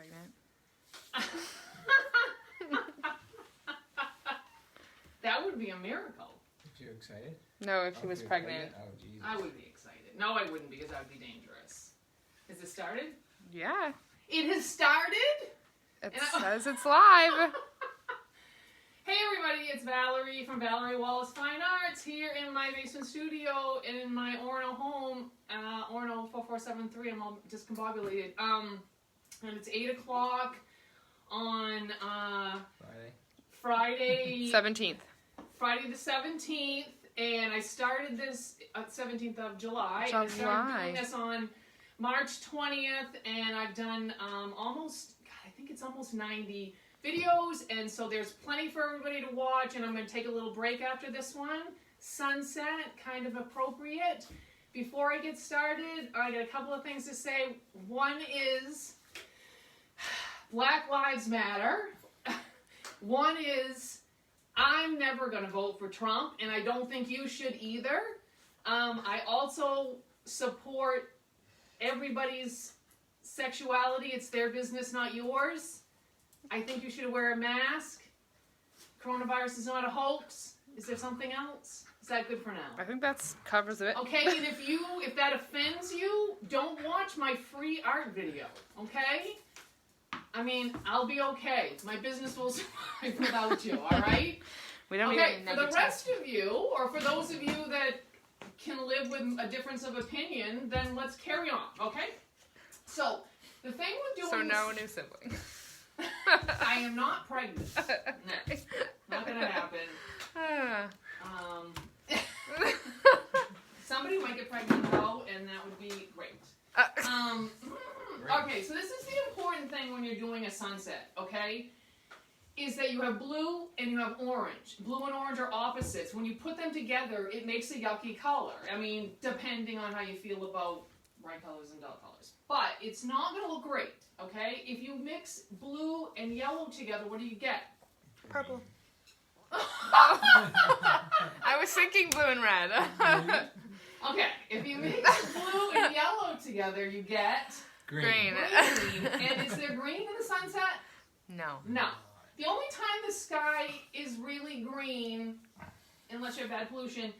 pregnant. That would be a miracle. If you're excited? No, if she was pregnant. Oh, Jesus. I would be excited. No, I wouldn't, because that would be dangerous. Has it started? Yeah. It has started? It says it's live. Hey everybody, it's Valerie from Valerie Wallace Fine Arts here in my basement studio in my Orono home, Orono 4473. I'm all discombobulated. And it's 8 o'clock on Friday 17th. Friday the 17th, and I started this 17th of July. I started doing this on March 20th, and I've done I think it's almost 90 videos, and so there's plenty for everybody to watch, and I'm going to take a little break after this one. Sunset, kind of appropriate. Before I get started, I got a couple of things to say. One is Black Lives Matter. One is I'm never going to vote for Trump, and I don't think you should either. I also support everybody's sexuality. It's their business, not yours. I think you should wear a mask. Coronavirus is not a hoax. Is there something else? Is that good for now? I think that covers it. Okay, and if that offends you, don't watch my free art video, okay? I mean, I'll be okay. My business will survive without you, all right? We don't Okay, for the rest of you, or for those of you that can live with a difference of opinion, then let's carry on, okay? So, the thing with doing... So no new sibling. I am not pregnant. No, not gonna happen. Somebody might get pregnant though, and that would be great. Okay, so this is the important thing when you're doing a sunset, okay? Is that you have blue and you have orange. Blue and orange are opposites. When you put them together, it makes a yucky color. I mean, depending on how you feel about bright colors and dull colors. But it's not going to look great, okay? If you mix blue and yellow together, what do you get? Purple. I was thinking blue and red. Okay, if you mix blue and yellow together, you get... Green. And is there green in the sunset? No. No. The only time the sky is really green, unless you have bad pollution,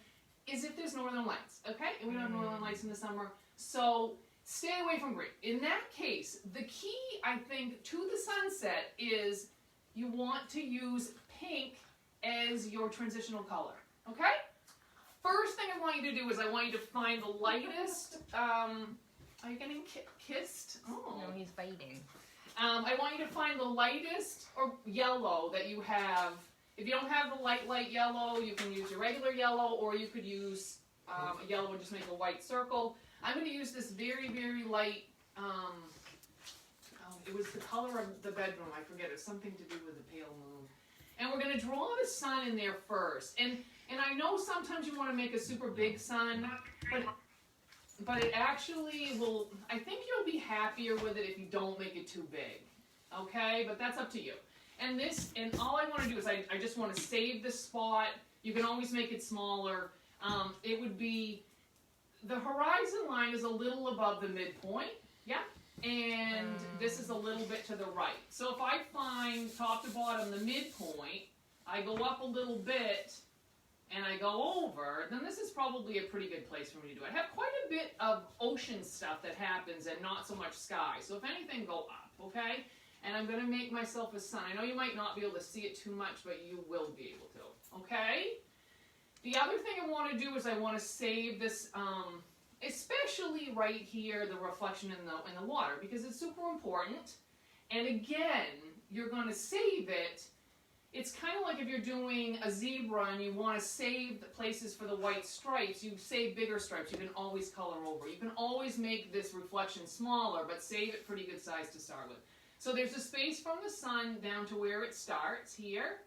is if there's northern lights, okay? And we don't have northern lights in the summer, so stay away from green. In that case, the key, I think, to the sunset is you want to use pink as your transitional color, okay? First thing I want you to do is I want you to find the lightest, are you getting kissed? Oh. No, he's biting. I want you to find the lightest or yellow that you have. If you don't have the light yellow, you can use your regular yellow, or you could use a yellow and just make a white circle. I'm going to use this very, very light, it was the color of the bedroom, I forget, it was something to do with the pale moon. And we're going to draw the sun in there first. And I know sometimes you want to make a super big sun, but it actually will, I think you'll be happier with it if you don't make it too big, okay? But that's up to you. And all I want to do is I just want to save the spot. You can always make it smaller. It would be, the horizon line is a little above the midpoint, yeah? And this is a little bit to the right. So if I find top to bottom the midpoint, I go up a little bit, and I go over, then this is probably a pretty good place for me to do it. I have quite a bit of ocean stuff that happens and not so much sky. So if anything, go up, okay? And I'm going to make myself a sun. I know you might not be able to see it too much, but you will be able to, okay? The other thing I want to do is I want to save this, especially right here, the reflection in the water, because it's super important. And again, you're going to save it. It's kind of like if you're doing a zebra and you want to save the places for the white stripes, you save bigger stripes. You can always color over. You can always make this reflection smaller, but save it pretty good size to start with. So there's a space from the sun down to where it starts here,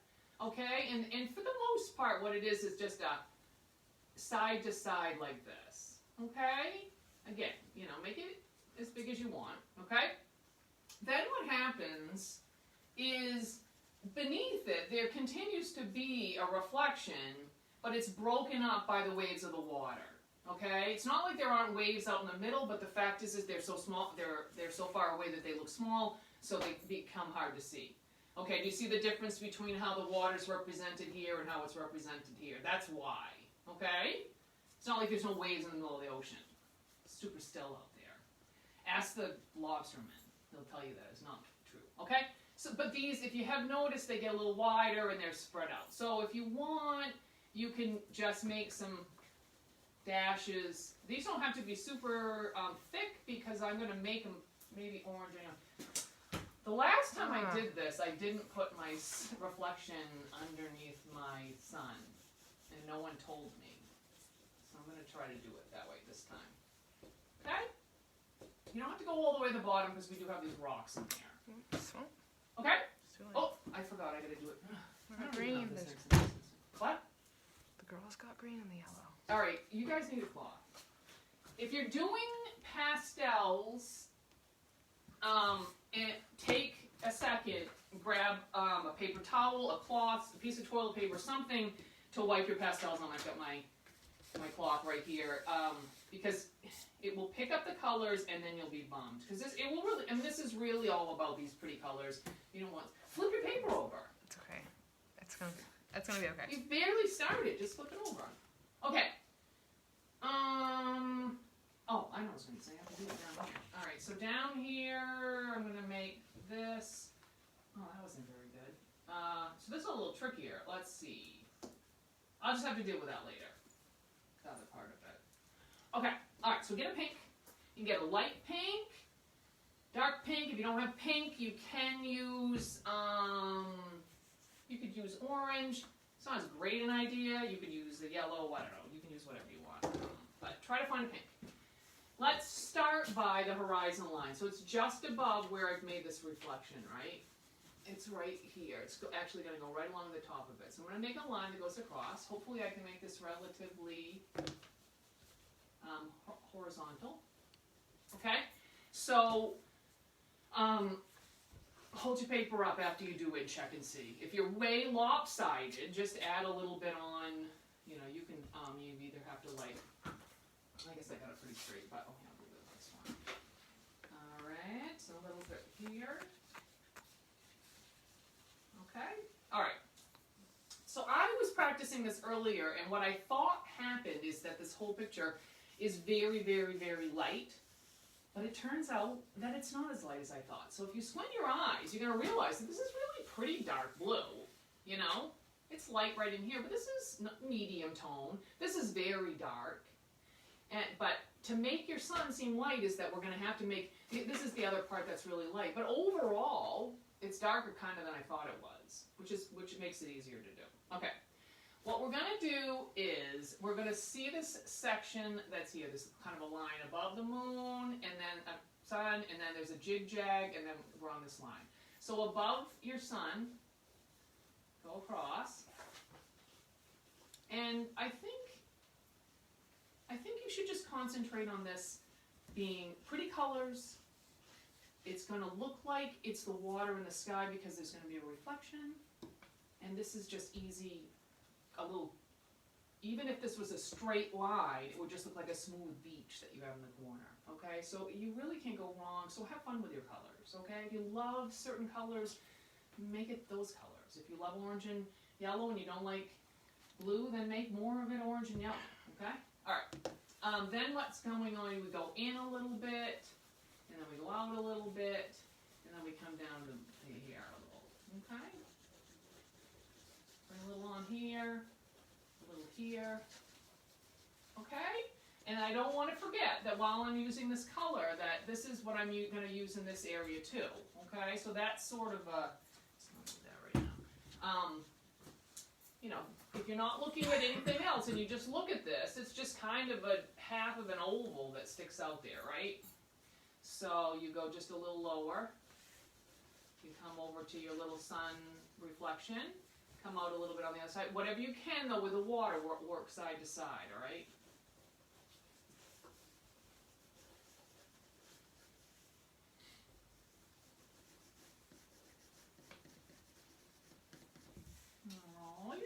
okay? And for the most part, what it is just a side to side like this, okay? Again, make it as big as you want, okay? Then what happens is, beneath it, there continues to be a reflection, but it's broken up by the waves of the water. Okay, it's not like there aren't waves out in the middle, but the fact is they're so small, they're so far away that they look small. so they become hard to see. Okay, do you see the difference between how the water's represented here and how it's represented here? That's why, okay? It's not like there's no waves in the middle of the ocean. It's super still out there. Ask the lobstermen. They'll tell you that it's not true, okay? So, but these, if you have noticed, they get a little wider and they're spread out. So if you want, you can just make some dashes. These don't have to be super thick because I'm going to make them maybe orange. The last time I did this, I didn't put my reflection underneath my sun, and no one told me. So I'm going to try to do it that way this time. Okay? You don't have to go all the way to the bottom because we do have these rocks in there. Okay? Oh, I forgot. I got to do it. Green. What? The girls got green and the yellow. All right, you guys need a cloth. If you're doing pastels, and take a second, grab a paper towel, a cloth, a piece of toilet paper, something to wipe your pastels on. I've got my cloth right here, because it will pick up the colors and then you'll be bummed. Because it will really, and this is really all about these pretty colors. You don't want, flip your paper over. It's okay. It's gonna be okay. You barely started, just flip it over. Okay. Oh, I know what I was going to say. I have to do it down here. All right, so down here, I'm going to make this. Oh, that wasn't very good. So this is a little trickier. Let's see. I'll just have to deal with that later. The other part of it. Okay. All right, so get a pink. You can get a light pink, dark pink. If you don't have pink, you can use, you could use orange. It's not as great an idea. You could use the yellow, I don't know. You can use whatever you want. But try to find a pink. Let's start by the horizon line. So it's just above where I've made this reflection, right? It's right here. It's actually going to go right along the top of it. So I'm going to make a line that goes across. Hopefully I can make this relatively horizontal. Okay? So hold your paper up after you do it, check and see. If you're way lopsided, just add a little bit on, you know, you can, you either have to like, I guess I got it pretty straight, but I'll do this one. All right, so a little bit here. Okay, all right. So I was practicing this earlier, and what I thought happened is that this whole picture is very, very, very light, but it turns out that it's not as light as I thought. So if you squint your eyes, you're going to realize that this is really pretty dark blue, you know? It's light right in here, but this is medium tone. This is very dark. But to make your sun seem light is that we're going to have to make, this is the other part that's really light, but overall, it's darker kind of than I thought it was, which makes it easier to do. Okay, what we're going to do is, we're going to see this section that's here, this kind of a line above the moon, and then a sun, and then there's a jig-jag, and then we're on this line. So above your sun, go across, and I think you should just concentrate on this being pretty colors. It's going to look like it's the water in the sky because there's going to be a reflection. And this is just easy, a little, even if this was a straight line, it would just look like a smooth beach that you have in the corner, okay? So you really can't go wrong, so have fun with your colors, okay? If you love certain colors, make it those colors. If you love orange and yellow and you don't like blue, then make more of it orange and yellow, okay? All right. Then what's going on, we go in a little bit, and then we go out a little bit, and then we come down to here a little, okay? Bring a little on here, a little here, okay? And I don't want to forget that while I'm using this color, that this is what I'm going to use in this area too, okay? So that's sort of a, let's not do that right now. You know, if you're not looking at anything else and you just look at this, it's just kind of a half of an oval that sticks out there, right? So you go just a little lower. You come over to your little sun reflection. Come out a little bit on the other side. Whatever you can, though, with the water, work side to side, all right? All right.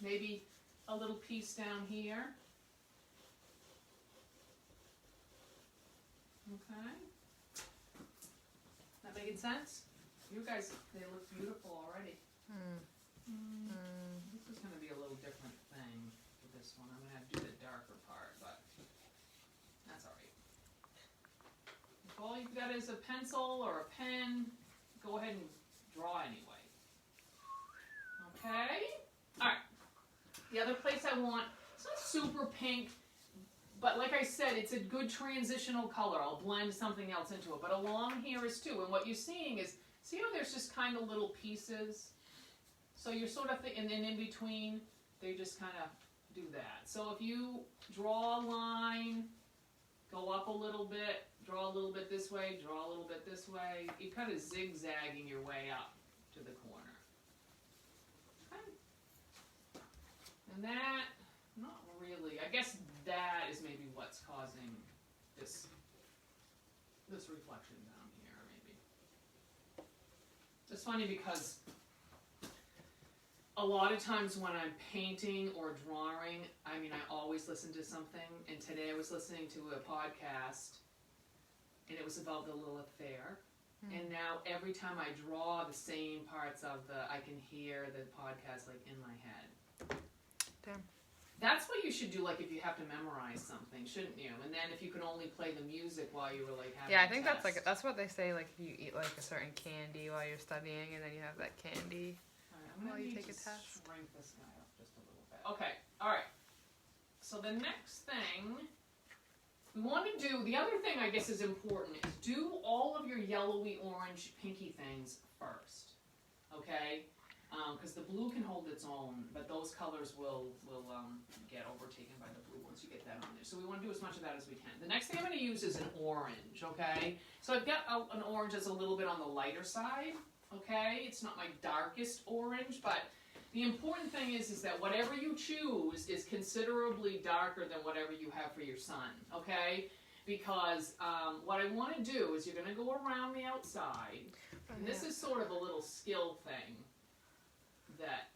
Maybe a little piece down here. Okay. sense? You guys, they look beautiful already. Hmm. This is gonna be a little different thing for this one. I'm gonna have to do the darker part, but that's alright. If all you've got is a pencil or a pen, go ahead and draw anyway. Okay? Alright. The other place I want, it's not super pink, but like I said, it's a good transitional color. I'll blend something else into it. But along here is too. And what you're seeing is, see how there's just kind of little pieces? So you're sort of, and then in between, they just kind of do that. So if you draw a line, go up a little bit, draw a little bit this way, draw a little bit this way, you're kind of zigzagging your way up to the corner. Okay. And that, not really, I guess that is maybe what's causing this reflection down here, maybe. It's funny because a lot of times when I'm painting or drawing, I mean, I always listen to something, and today I was listening to a podcast, and it was about the Lilith Fair, and now every time I draw the same parts of I can hear the podcast, like, in my head. Damn. That's what you should do, like, if you have to memorize something, shouldn't you? And then if you can only play the music while you were, like, having Yeah, I a think test. that's what they say, like, if you eat, like, a certain candy while you're studying, and then you have that candy. All right, I'm while gonna you need take to a test. shrink this guy up just a little bit. Okay, all right. So the next thing we want to do, the other thing I guess is important, is do all of your yellowy, orange, pinky things first. Okay? Because the blue can hold its own, but those colors will get overtaken by the blue once you get that on there. So we want to do as much of that as we can. The next thing I'm going to use is an orange, okay? So I've got an orange that's a little bit on the lighter side, okay? It's not my darkest orange, but the important thing is that whatever you choose is considerably darker than whatever you have for your sun, okay? Because what I want to do is you're going to go around the outside, and this is sort of a little skill thing that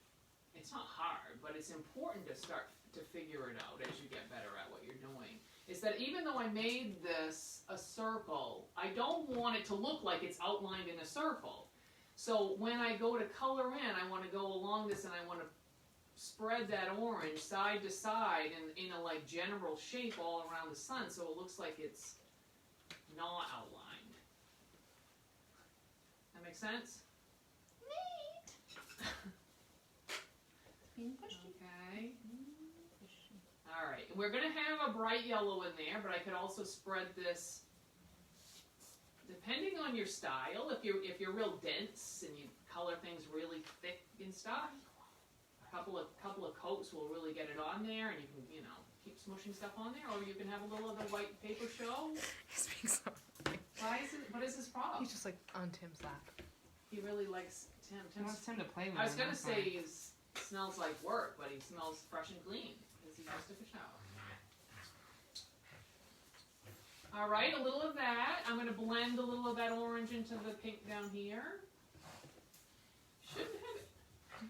it's not hard, but it's important to start to figure it out as you get better at what you're doing. Is that even though I made this a circle, I don't want it to look like it's outlined in a circle. So when I go to color in, I want to go along this and I want to spread that orange side to side in a like general shape all around the sun so it looks like it's not outlined. That make sense? Okay. Alright, we're going to have a bright yellow in there, but I could also spread this, depending on your style, if you're real dense and you color things really thick and stuff, a couple of coats will really get it on there, and you can, keep smushing stuff on there, or you can have a little of the white paper show. He's being so What is his problem? He's just like on Tim's lap. He really likes Tim. He wants Tim to play with I was him, gonna that's say why. he smells like work, but he smells fresh and clean because he just took a shower. All right, a little of that. I'm gonna blend a little of that orange into the pink down here. Shouldn't have it.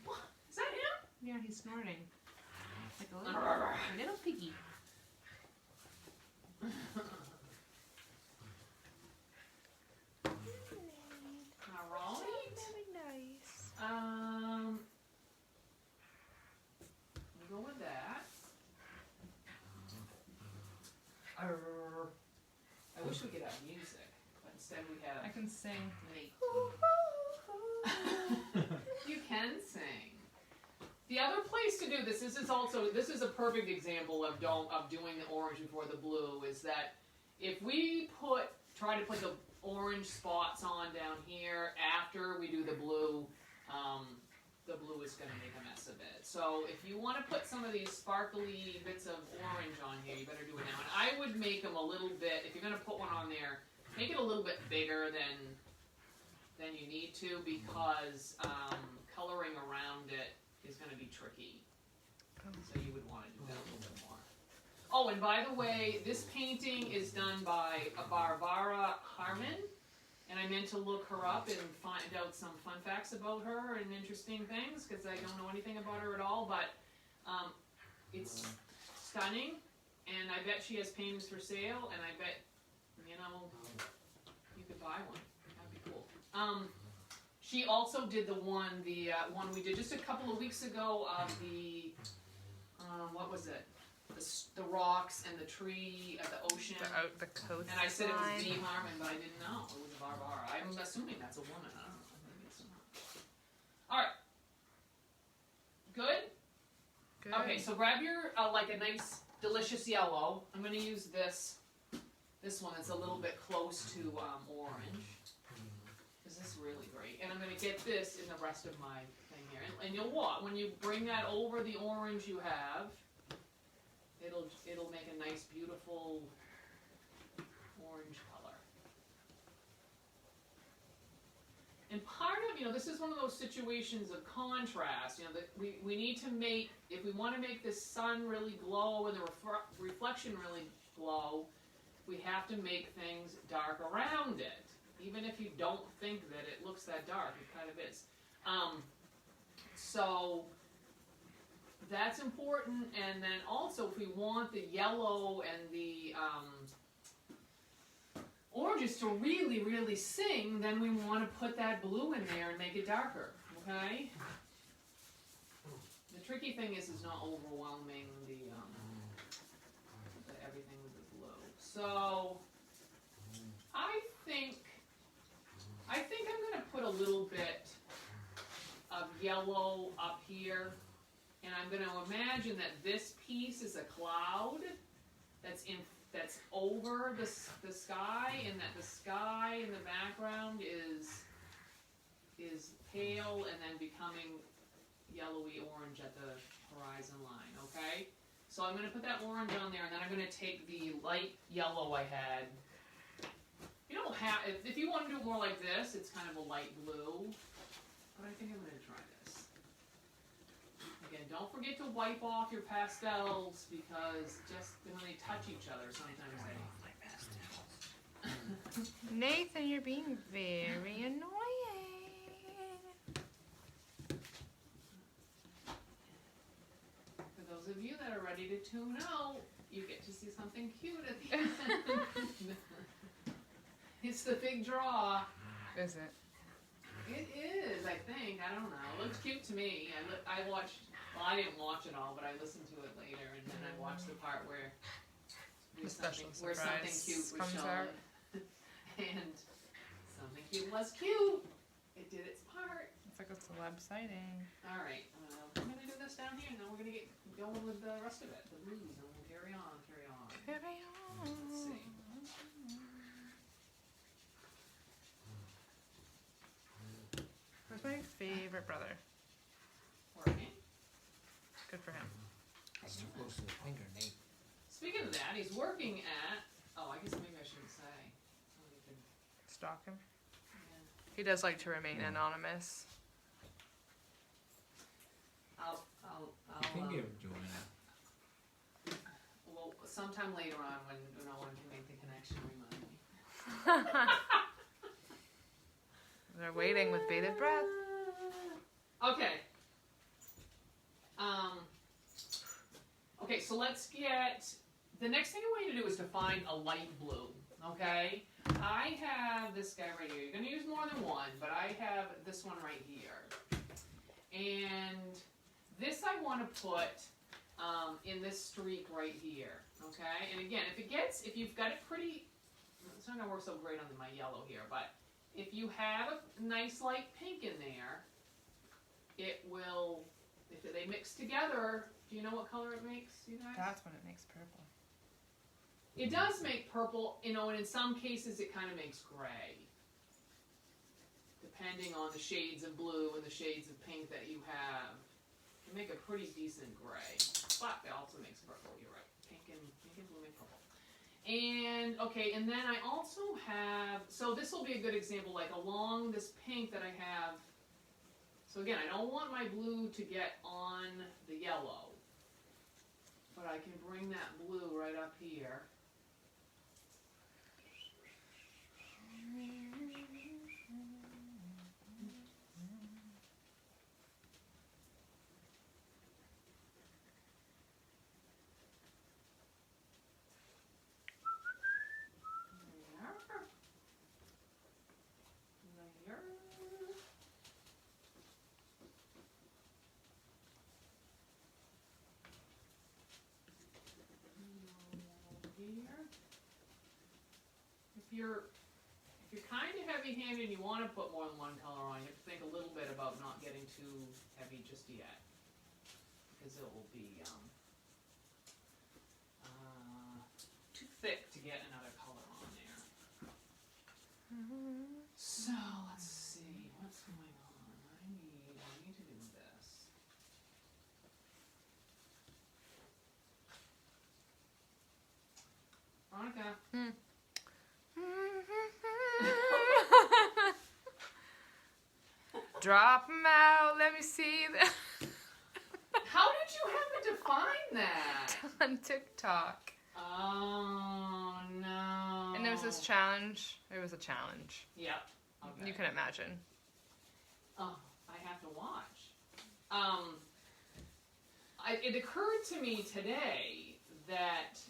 What? Is that him? Yeah, he's snorting. Like a little piggy. All right. Very nice. We'll go with that. I wish we could have music, but instead we have. I can sing. You can sing. The other place to do this is a perfect example of doing the orange before the blue, is that if we try to put the orange spots on down here after we do the blue is going to make a mess of it. So if you want to put some of these sparkly bits of orange on here, you better do it now. And I would make them a little bit, if you're going to put one on there, make it a little bit bigger than you need to, because coloring around it is going to be tricky. So you would want to do that a little bit more. Oh, and by the way, this painting is done by Barbara Harmon, and I meant to look her up and find out some fun facts about her and interesting things, because I don't know anything about her at all, but it's stunning, and I bet she has paintings for sale, and I bet, you could buy one. That'd be cool. She also did the one we did just a couple of weeks ago of the, what was it? The rocks and the tree at the ocean. The coast. And I said it was line. V. Harmon, but I didn't know. It was Barbara. I'm assuming that's a woman. I don't know. Maybe it's not. Alright. Good? Good. Okay, so grab your, like a nice, delicious yellow. I'm going to use this one that's a little bit close to orange. Because this is really great. And I'm going to get this in the rest of my thing here. And you'll what? When you bring that over the orange you have, it'll make a nice, beautiful orange color. And part of, this is one of those situations of contrast, that we need to make, if we want to make the sun really glow and the reflection really glow, we have to make things dark around it. Even if you don't think that it looks that dark, it kind of is. So that's important, and then also if we want the yellow and the oranges to really, really sing, then we want to put that blue in there and make it darker, okay? The tricky thing is not overwhelming the everything with the blue. So I think I'm going to put a little bit of yellow up here, and I'm going to imagine that this piece is a cloud that's over the sky, and that the sky in the background is pale and then becoming yellowy orange at the horizon line, okay? So I'm going to put that orange on there, and then I'm going to take the light yellow I had. You don't have, if you want to do it more like this, it's kind of a light blue, but I think I'm going to try this. Again, don't forget to wipe off your pastels, because just when they touch each other, sometimes they... Nathan, you're being very annoying. For those of you that are ready to tune out, you get to see something cute at the end. It's the big draw. Is it? It is, I think. I don't know. It looks cute to me. I watched, well, I didn't watch it all, but I listened to it later, and then I watched the part where something cute was shown. And something cute was cute. It did its part. It's like a celeb sighting. All right, we're gonna do this down here, and then we're gonna get going with the rest of it, the blues, and we'll carry on. Carry on. Let's see. Who's my favorite brother? Working. Good for him. That's too close to the finger, Nate. Speaking of that, he's working at. Oh, I guess maybe I shouldn't say. Oh, you could, Stalk him. yeah. He does like to remain anonymous. I'll I think you're doing it. well, sometime later on when no one can make the connection, remind me. They're waiting with bated breath. Okay. Okay, so let's get, the next thing I want you to do is to find a light blue, okay? I have this guy right here. You're going to use more than one, but I have this one right here. And this I want to put in this streak right here, okay? And again, if you've got it pretty, it's not going to work so great on my yellow here, but if you have a nice light pink in there, it will, if they mix together, do you know what color it makes, you guys? That's when it makes purple. It does make purple, and in some cases it kind of makes gray. Depending on the shades of blue and the shades of pink that you have. It make a pretty decent gray. But it also makes purple, you're right. Pink and blue make purple. And, okay, and then I also have, so this will be a good example, like along this pink that I have. So again, I don't want my blue to get on the yellow. But I can bring that blue right up here. There. you're kind of heavy-handed and you want to put more than one color on, you have to think a little bit about not getting too heavy just yet, because it will be too thick to get another color on there. So let's see what's going on. I need to do this. Veronica. Drop 'em out, let me see them. How did you happen to find that? On TikTok. Oh no. And there was this challenge. It was a challenge. Yep. Okay. You can imagine. Oh, I have to watch. It occurred to me today that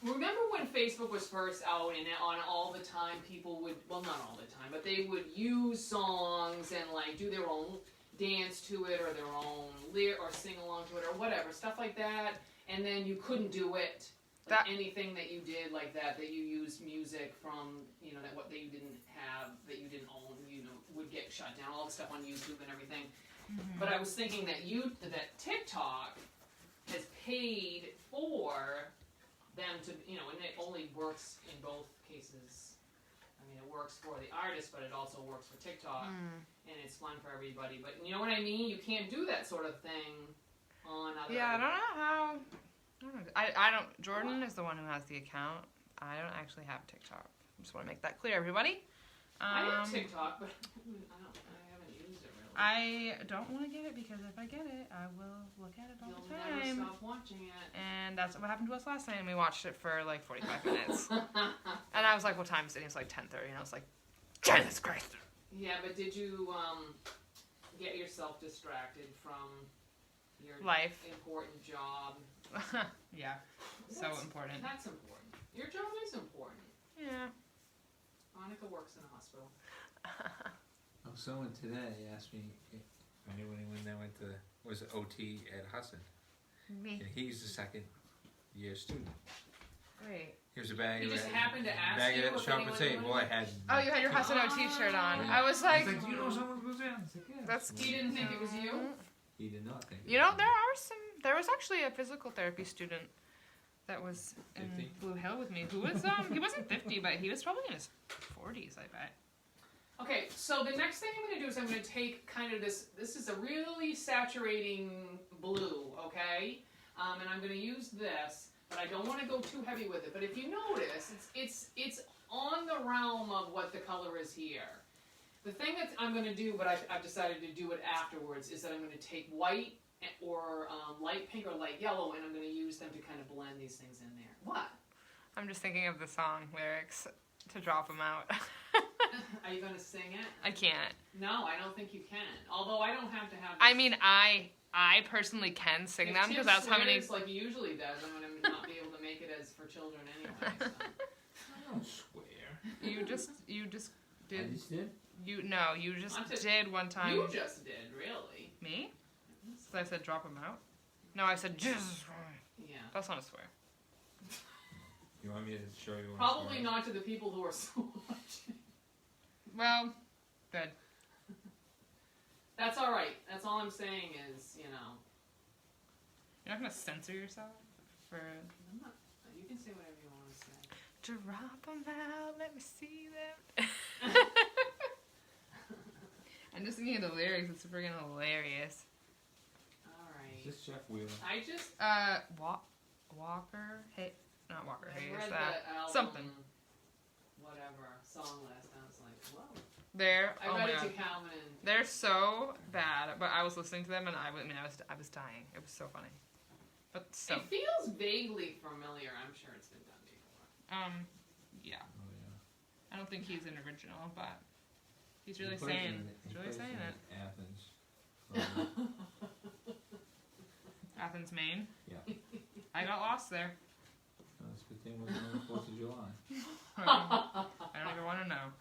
remember when Facebook was first out and on all the time people would, well, not all the time, but they would use songs and like do their own dance to it or their own lyric or sing along to it or whatever, stuff like that, and then you couldn't do it. Like anything that you did like that you used music from, you know, that you didn't have, that you didn't own, you know, would get shut down, all the stuff on YouTube and everything. Mm-hmm. But I was thinking that that TikTok has paid for them to, you know, and it only works in both cases. I mean, it works for the artist, but it also works for TikTok, and it's fun for everybody. But you know what I mean? You can't do that sort of thing on other... Yeah, I don't know how... I don't... Jordan is the one who has the account. I don't actually have TikTok. I just want to make that clear, everybody. I have TikTok, but I haven't used it really. I don't want to get it because if I get it, I will look at it all the time. You'll never stop watching it. And that's what happened to us last night. And we watched it for like 45 minutes. And I was like, what time is it? And it was like 10:30. And I was like, Jesus Christ. Yeah, but did you get yourself distracted from your life, important job? Yeah, so important. That's important. Your job is important. Yeah. Monica works in a hospital. Oh, someone today asked me if I knew anyone that went to was OT at Husson, Me. and he's a second year student. Great. Here's a bag. He of just that, happened to ask bag you of that if shop anyone and say, knew "Well, I had." Oh, you had your Husson O shirt on. I was like, do you know someone who goes there? I was like, yeah. That's He didn't think it was you? He did not think. You know, there was actually a physical therapy student that was in 50? Blue Hill with me who was he wasn't 50, but he was probably in his 40s, I bet. Okay, so the next thing I'm going to do is I'm going to take kind of this is a really saturating blue, okay? And I'm going to use this, but I don't want to go too heavy with it. But if you notice, it's on the realm of what the color is here. The thing that I'm going to do, but I've decided to do it afterwards, is that I'm going to take white or light pink or light yellow, and I'm going to use them to kind of blend these things in there. What? I'm just thinking of the song lyrics to drop them out. Are you going to sing it? I can't. No, I don't think you can. Although I don't have to have... I mean, I personally can sing them because that's how many... If Tim swears like he usually does, I'm going to not be able to make it as for children anyway. So. I don't swear. You just did. I just did. You just did one time. You just did, really. Me? So I said drop them out. No, I said just. Yeah. That's not a swear. You want me to show you? Probably not to the people who are still watching. Well, good. That's all right. That's all I'm saying is, you know. You're not gonna censor yourself for. I'm not, you can say whatever you want to say. Drop them out. Let me see them. I'm just thinking of the lyrics. It's freaking hilarious. All right. Is this Jeff Wheeler? I just. Walker. Hey, not Walker. I Hey, read is the that album, something? Whatever song list. I was like, whoa. They're. I Oh read my it God. to Calvin and. They're so bad, but I was listening to them and I was dying. It was so funny. But so. It feels vaguely familiar. I'm sure it's been done before. Yeah. Oh yeah. I don't think he's an original, but he's really He plays saying. in- He's he really plays saying in it. Athens. Athens, Maine. Yeah. I got lost there. That's a good thing wasn't on the 4th of July. I don't even want to know.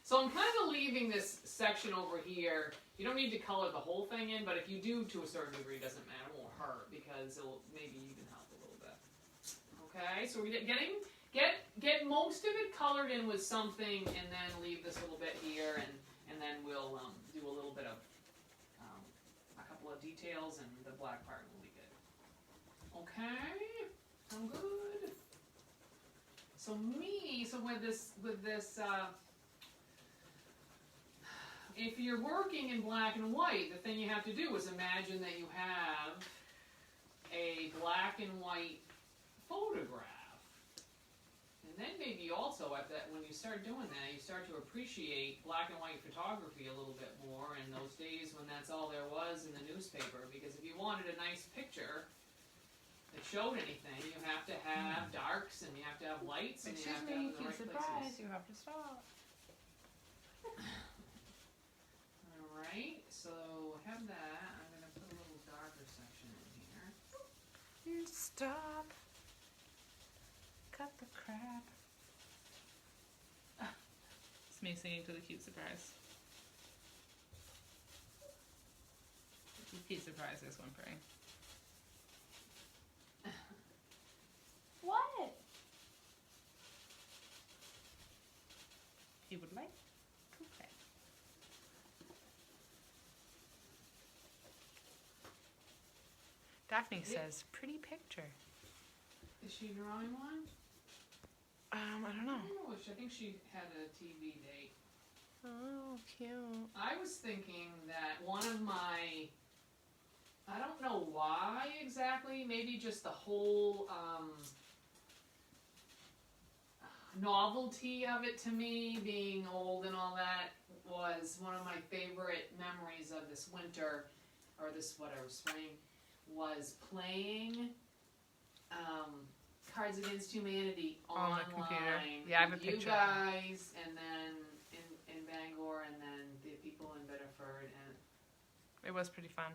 So I'm kind of leaving this section over here. You don't need to color the whole thing in, but if you do to a certain degree, it doesn't matter. It won't hurt because because it'll maybe even help a little bit. Okay, so we're get most of it colored in with something, and then leave this little bit here, and then we'll do a little bit of a couple of details, and the black part will be good. Okay, sound good. So with this. If you're working in black and white, the thing you have to do is imagine that you have a black and white photograph. And then maybe also at that, when you start doing that, you start to appreciate black and white photography a little bit more in those days when that's all there was in the newspaper. Because if you wanted a nice picture that showed anything, you have to have darks, and you have to have lights, and you have to have the right places. You have to stop. Alright, so have that. I'm going to put a little darker section in here. You stop. Cut the crap. It's me singing to the cute surprise. The cute surprise is whimpering. What? He would like to play. Daphne says, pretty picture. Is she drawing one? I don't know. I think she had a TV date. Oh, cute. I was thinking that one of my, I don't know why exactly, maybe just the whole novelty of it to me, being old and all that, was one of my favorite memories of this winter, or this whatever, spring, was playing Cards Against Humanity On online. the computer. Yeah, I have a with picture. You guys, and then in Bangor, and then the people in Biddeford, and It was pretty fun.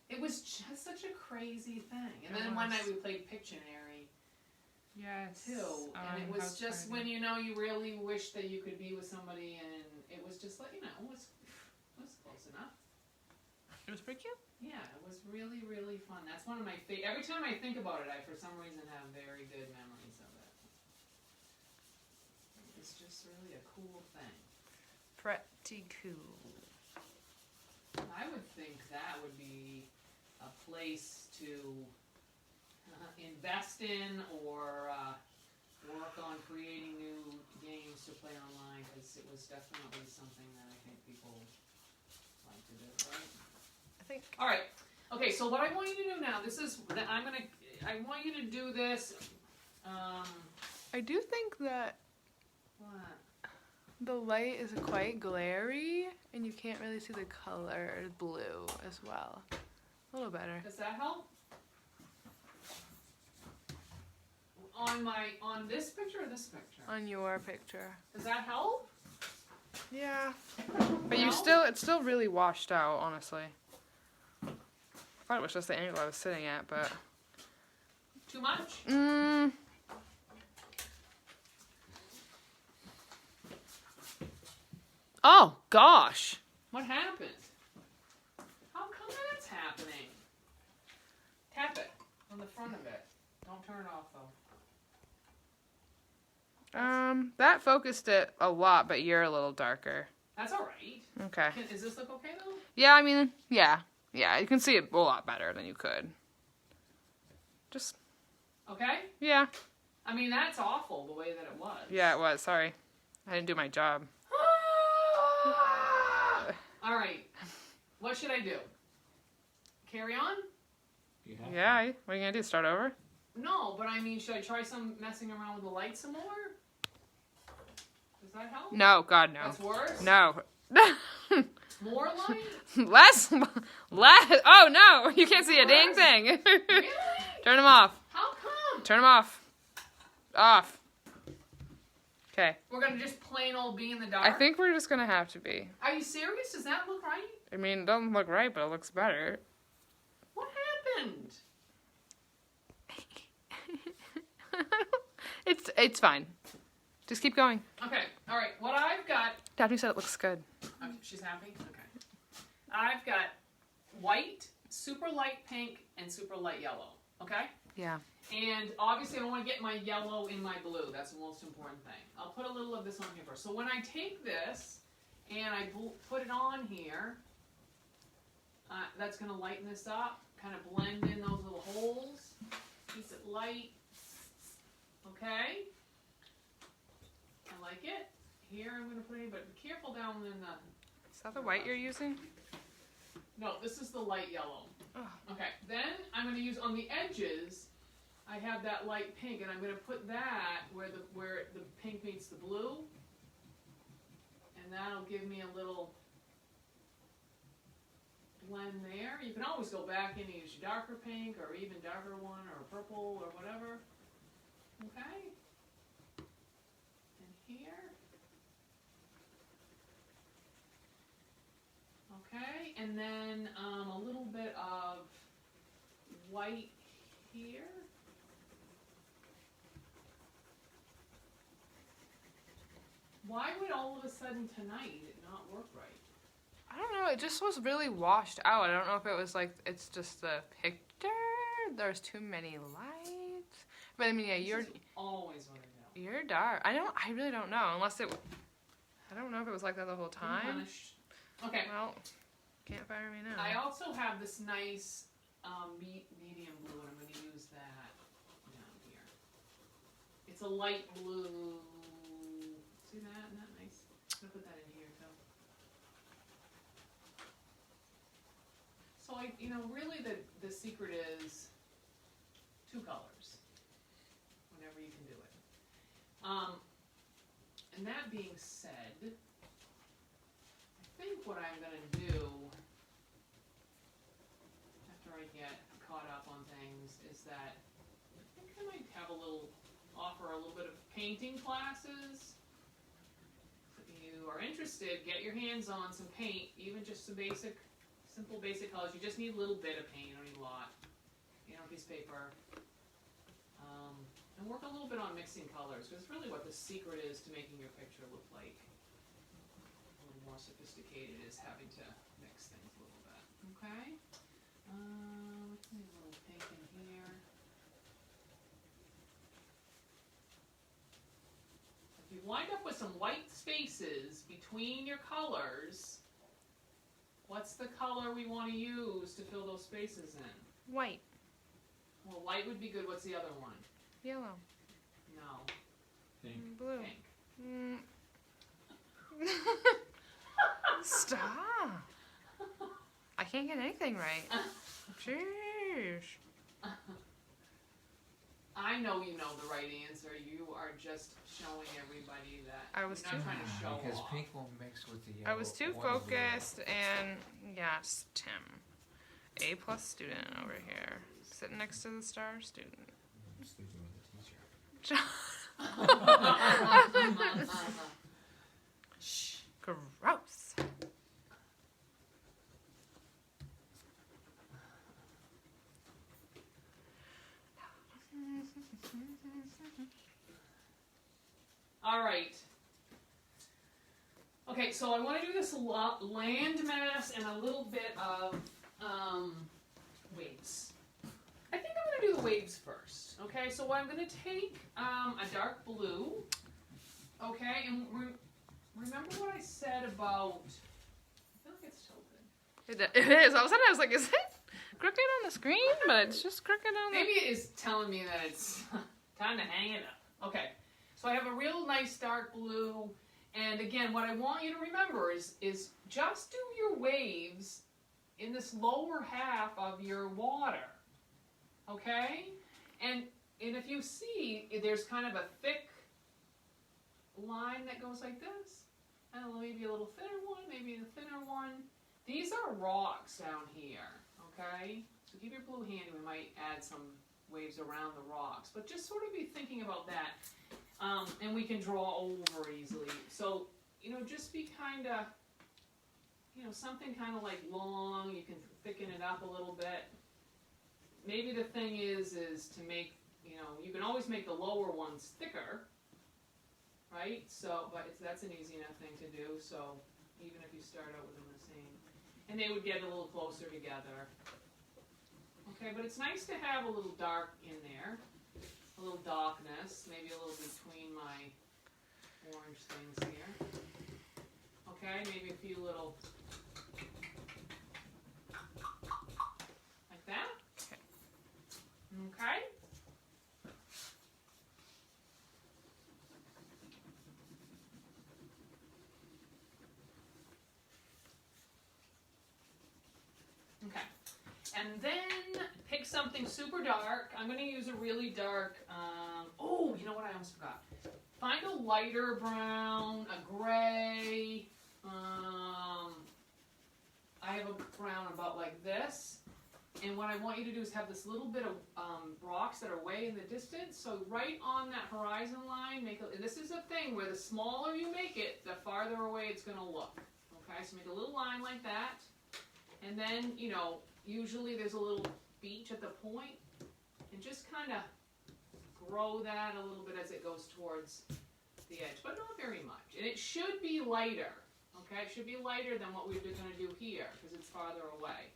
it was just such a crazy thing. And It then one was. night we played Pictionary Yes. too, and it was just when you really wish that you could be with somebody, and it was just like, it was close enough. It was pretty cute. Yeah, it was really, really fun. That's one of my favorite. Every time I think about it, I for some reason have very good memories of it. It's just really a cool thing. Pretty cool. I would think that would be a place to invest in, or work on creating new games to play online, because it was definitely something that I think people like to do, right? I think. All right. Okay. So what I want you to do now, I want you to do this. I do think that What? the light is quite glary, and you can't really see the color blue as well. A little better. Does that help? On this picture or this picture? On your picture. Does that help? Yeah. But No? it's still really washed out, honestly. I thought it was just the angle I was sitting at, but. Too much? Oh, gosh. What happened? How come that's happening? Tap it on the front of it. Don't turn it off though. That focused it a lot, but you're a little darker. That's alright. Okay. Does this look okay though? Yeah, I mean, yeah. Yeah, you can see it a lot better than you could. Just, Okay? yeah. I mean, that's awful the way that it was. Yeah, it was. Sorry. I didn't do my job. Alright. What should I do? Carry on? Yeah, what are you gonna do? Start over? No, but I mean, should I try messing around with the light some more? Does that help? No, God, no. That's worse? No. More light? Less. Oh, no. You can't see a dang thing. Really? Turn them off. How come? Turn them off. Off. Okay. We're gonna just plain old be in the dark? I think we're just gonna have to be. Are you serious? Does that look right? I mean, it doesn't look right, but it looks better. What happened? It's fine. Just keep going. Okay, alright. What I've got... Daphne said it looks good. Okay, she's happy? Okay. I've got white, super light pink, and super light yellow. Okay? Yeah. And obviously I don't want to get my yellow in my blue. That's the most important thing. I'll put a little of this on here first. So when I take this and I put it on here, that's going to lighten this up, kind of blend in those little holes, keep it light. Okay? I like it. Here I'm going to put it in, but be careful down in the... Is that the white you're using? No, this is the light yellow. Oh. Okay, then I'm going to use on the edges, I have that light pink, and I'm going to put that where the pink meets the blue, and that'll give me a little blend there. You can always go back and use your darker pink, or even darker one, or purple, or whatever. Okay? And here. Okay, and then a little bit of white here. Why would all of a sudden tonight it not work right? I don't know. It just was really washed out. I don't know if it was like it's just the picture. There's too many lights. But I mean, yeah, This is always what I do. you're dark. I really don't know. Unless it. I don't know if it was like that the whole time. Punished. Okay. Well, can't fire me now. I also have this nice medium blue, and I'm going to use that down here. It's a light blue. See that? Isn't that nice? I'm going to put that in here too. So really the secret is 2 colors. Whenever you can do it. And that being said, I think what I'm going to do after I get caught up on things is that I think I might have offer a little bit of painting classes. If you are interested, get your hands on some paint, even just some simple basic colors. You just need a little bit of paint, you don't need a lot. Piece of paper. And work a little bit on mixing colors, because really what the secret is to making your picture look like a little more sophisticated is having to mix things a little bit. Okay? Let's need a little pink in here. If you wind up with some white spaces between your colors, what's the color we want to use to fill those spaces in? White. Well, white would be good. What's the other one? Yellow. No. Pink. Blue. Pink. Stop. I can't get anything right. Jeez. I know you know the right answer. You are just showing everybody that I was you're not trying to show Because off. pink will mix with the yellow. I was too or the blue. focused, and yes, Tim. A+ student over here. Sitting next to the star student. I'm sleeping with the teacher. Shh. Gross. All right. Okay, so I want to do this land mass and a little bit of waves. I think I'm going to do the waves first. Okay, so I'm going to take a dark blue. Okay, and remember what I said about. I feel like it's tilted. It is. All of a sudden I was like, is it crooked on the screen? But it's just crooked on the... Maybe it is telling me that it's time to hang it up. Okay, so I have a real nice dark blue. And again, what I want you to remember is just do your waves in this lower half of your water. Okay? And if you see, there's kind of a thick line that goes like this. And maybe a little thinner one, maybe a thinner one. These are rocks down here. Okay? So keep your blue handy. We might add some waves around the rocks. But just sort of be thinking about that. And we can draw over easily. So, just be kind of, something kind of like long. You can thicken it up a little bit. Maybe the thing is to make, you can always make the lower ones thicker, right? So, but that's an easy enough thing to do. So, even if you start out with them the same, and they would get a little closer together. Okay, but it's nice to have a little dark in there, a little darkness, maybe a little between my orange things here. Okay, maybe a few little, like that. Okay. Okay. And then pick something super dark. I'm going to use a really dark, oh, you know what I almost forgot. Find a lighter brown, a gray, I have a brown about like this. And what I want you to do is have this little bit of rocks that are way in the distance. So right on that horizon line, this is a thing where the smaller you make it, the farther away it's going to look. Okay, so make a little line like that. And then, you know, usually there's a little beach at the point. And just kind of grow that a little bit as it goes towards the edge, but not very much. And it should be lighter. Okay, it should be lighter than what we're going to do here because it's farther away.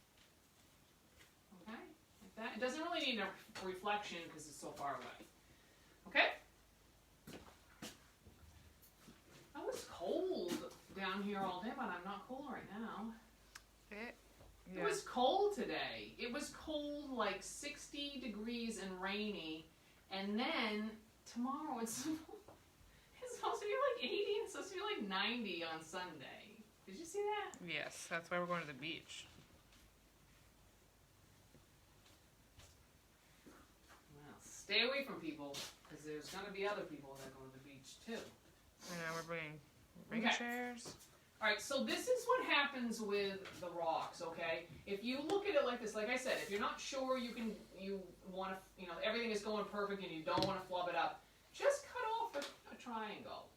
Okay, like that. It doesn't really need a reflection because it's so far away. Okay? I was cold down here all day, but I'm not cold right now. It was cold today. It was cold, like 60 degrees and rainy. And then tomorrow it's supposed to be like 80 and it's supposed to be like 90 on Sunday. Did you see that? Yes, that's why we're going to the beach. Well, stay away from people because there's going to be other people that go to the beach too. And now we're bringing chairs. All right, so this is what happens with the rocks, okay? If you look at it like this, like I said, if you're not sure you want to, you know, everything is going perfect and you don't want to flub it up, just cut off a triangle.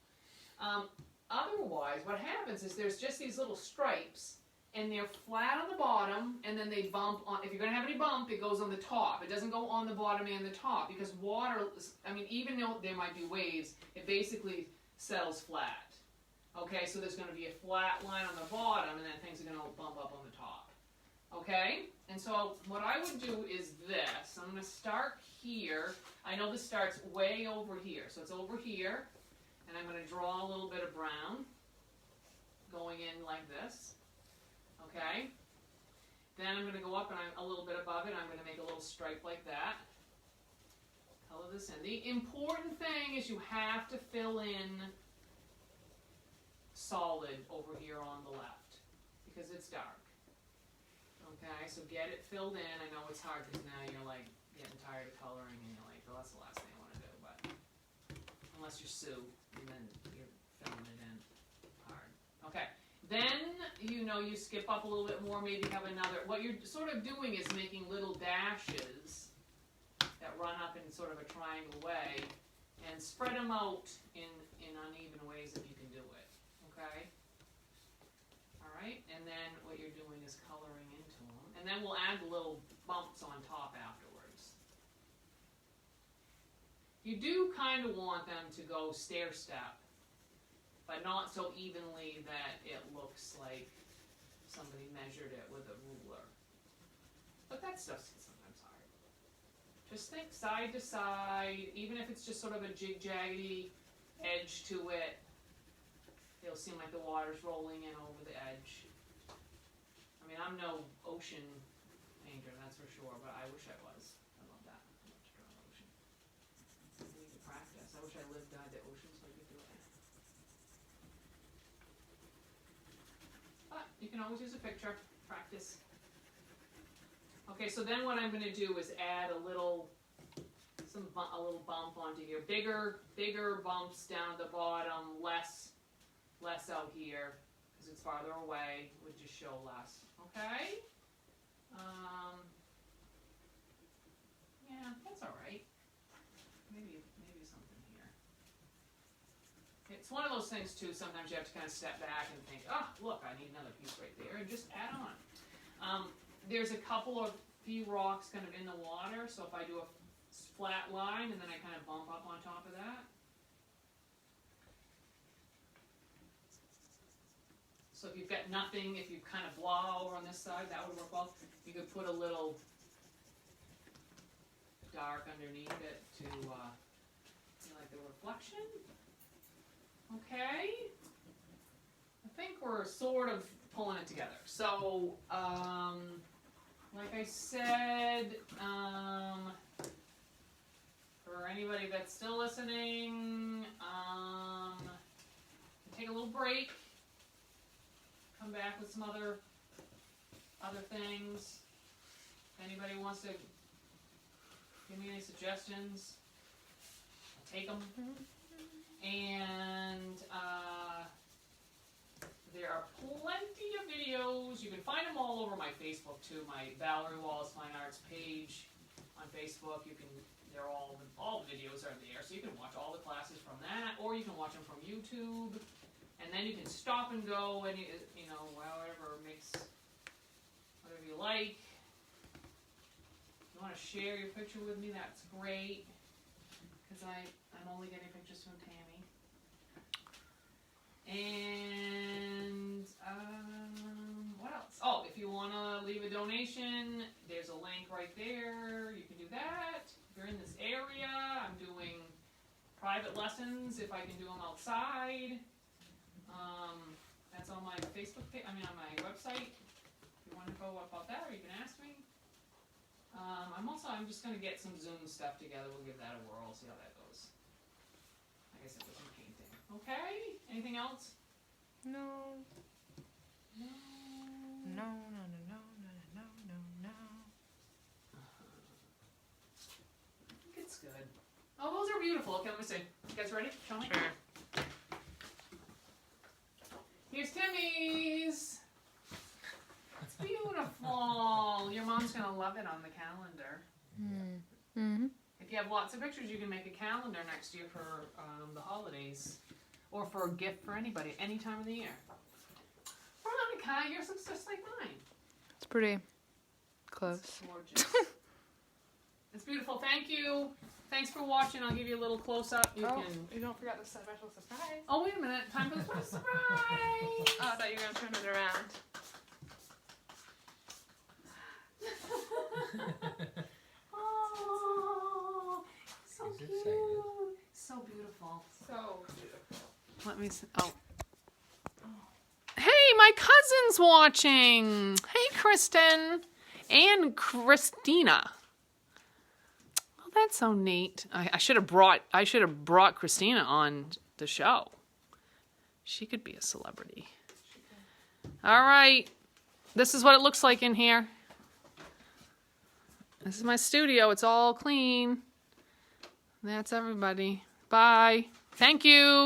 Otherwise, what happens is there's just these little stripes and they're flat on the bottom and then they bump on, if you're going to have any bump, it goes on the top. It doesn't go on the bottom and the top because water, I mean, even though there might be waves, it basically settles flat. Okay, so there's going to be a flat line on the bottom and then things are going to bump up on the top. Okay, and so what I would do is this. I'm going to start here. I know this starts way over here, so it's over here. And I'm going to draw a little bit of brown going in like this. Okay, then I'm going to go up and I'm a little bit above it. I'm going to make a little stripe like that. Color this in. The important thing is you have to fill in solid over here on the left because it's dark. Okay, so get it filled in. I know it's hard because now you're like getting tired of coloring and you're like, well, that's the last thing I want to do, but unless you're Sue and then you're filling it in hard. Okay, then you know you skip up a little bit more, maybe have another, what you're sort of doing is making little dashes that run up in sort of a triangle way and spread them out in uneven ways if you can do it. Okay? Alright, and then what you're doing is coloring into them. And then we'll add little bumps on top afterwards. You do kind of want them to go stair-step, but not so evenly that it looks like somebody measured it with a ruler. But that stuff's sometimes hard. Just think side to side, even if it's just sort of a jig-jaggedy edge to it. It'll seem like the water's rolling in over the edge. I mean, I'm no ocean painter, that's for sure, but I wish I was. I love that. I love to draw an ocean. I need to practice. I wish I lived by the ocean so I could do it. But you can always use a picture. Practice. Okay, so then what I'm going to do is add a little bump onto here. Bigger bumps down at the bottom, less out here, because it's farther away, would just show less. Okay? Yeah, that's alright. Maybe something here. It's one of those things too, sometimes you have to kind of step back and think, oh, look, I need another piece right there, and just add on. There's a few rocks kind of in the water, so if I do a flat line and then I kind of bump up on top of that. So if you've got nothing, if you kind of blah over on this side, that would work well. You could put a little dark underneath it to see like the reflection. Okay. I think we're sort of pulling it together. So, like I said, for anybody that's still listening, take a little break. Come back with some other things. If anybody wants to give me any suggestions, I'll take them. And there are plenty of videos. You can find them all over my Facebook too. My Valerie Wallace Fine Arts page on Facebook. They're all the videos are there, so you can watch all the classes from that, or you can watch them from YouTube. And then you can stop and go, and whatever whatever you like. If you want to share your picture with me, that's great. Because I'm only getting pictures from Tammy. And what else? Oh, if you want to leave a donation, there's a link right there. You can do that. If you're in this area, I'm doing private lessons if I can do them outside. That's on my Facebook page, on my website. If you want to know about that, or you can ask me. I'm just going to get some Zoom stuff together. We'll give that a whirl, see how that goes. Like I said, with some painting. Okay? Anything else? No. No. No, no, no, no, no, no, no, no. I think it's good. Oh, those are beautiful. Okay, let me see. You guys ready? Show me. Sure. Here's Timmy's. It's beautiful. Your mom's going to love it on the calendar. Mm-hmm. If you have lots of pictures, you can make a calendar next year for the holidays. Or for a gift for anybody, any time of the year. Veronica, yours looks just like mine. It's pretty close. It's gorgeous. It's beautiful. Thank you. Thanks for watching. I'll give you a little close-up. You don't forget the special surprise. Oh, wait a minute. Time for the special surprise. Oh, I thought you were going to turn it around. Oh, so He's cute. excited. So beautiful. So beautiful. Let me see. Oh. Hey, my cousin's watching. Hey, Kristen and Christina. Oh, that's so neat. I should have brought Christina on the show. She could be a celebrity. All right. This is what it looks like in here. This is my studio. It's all clean. That's everybody. Bye. Thank you.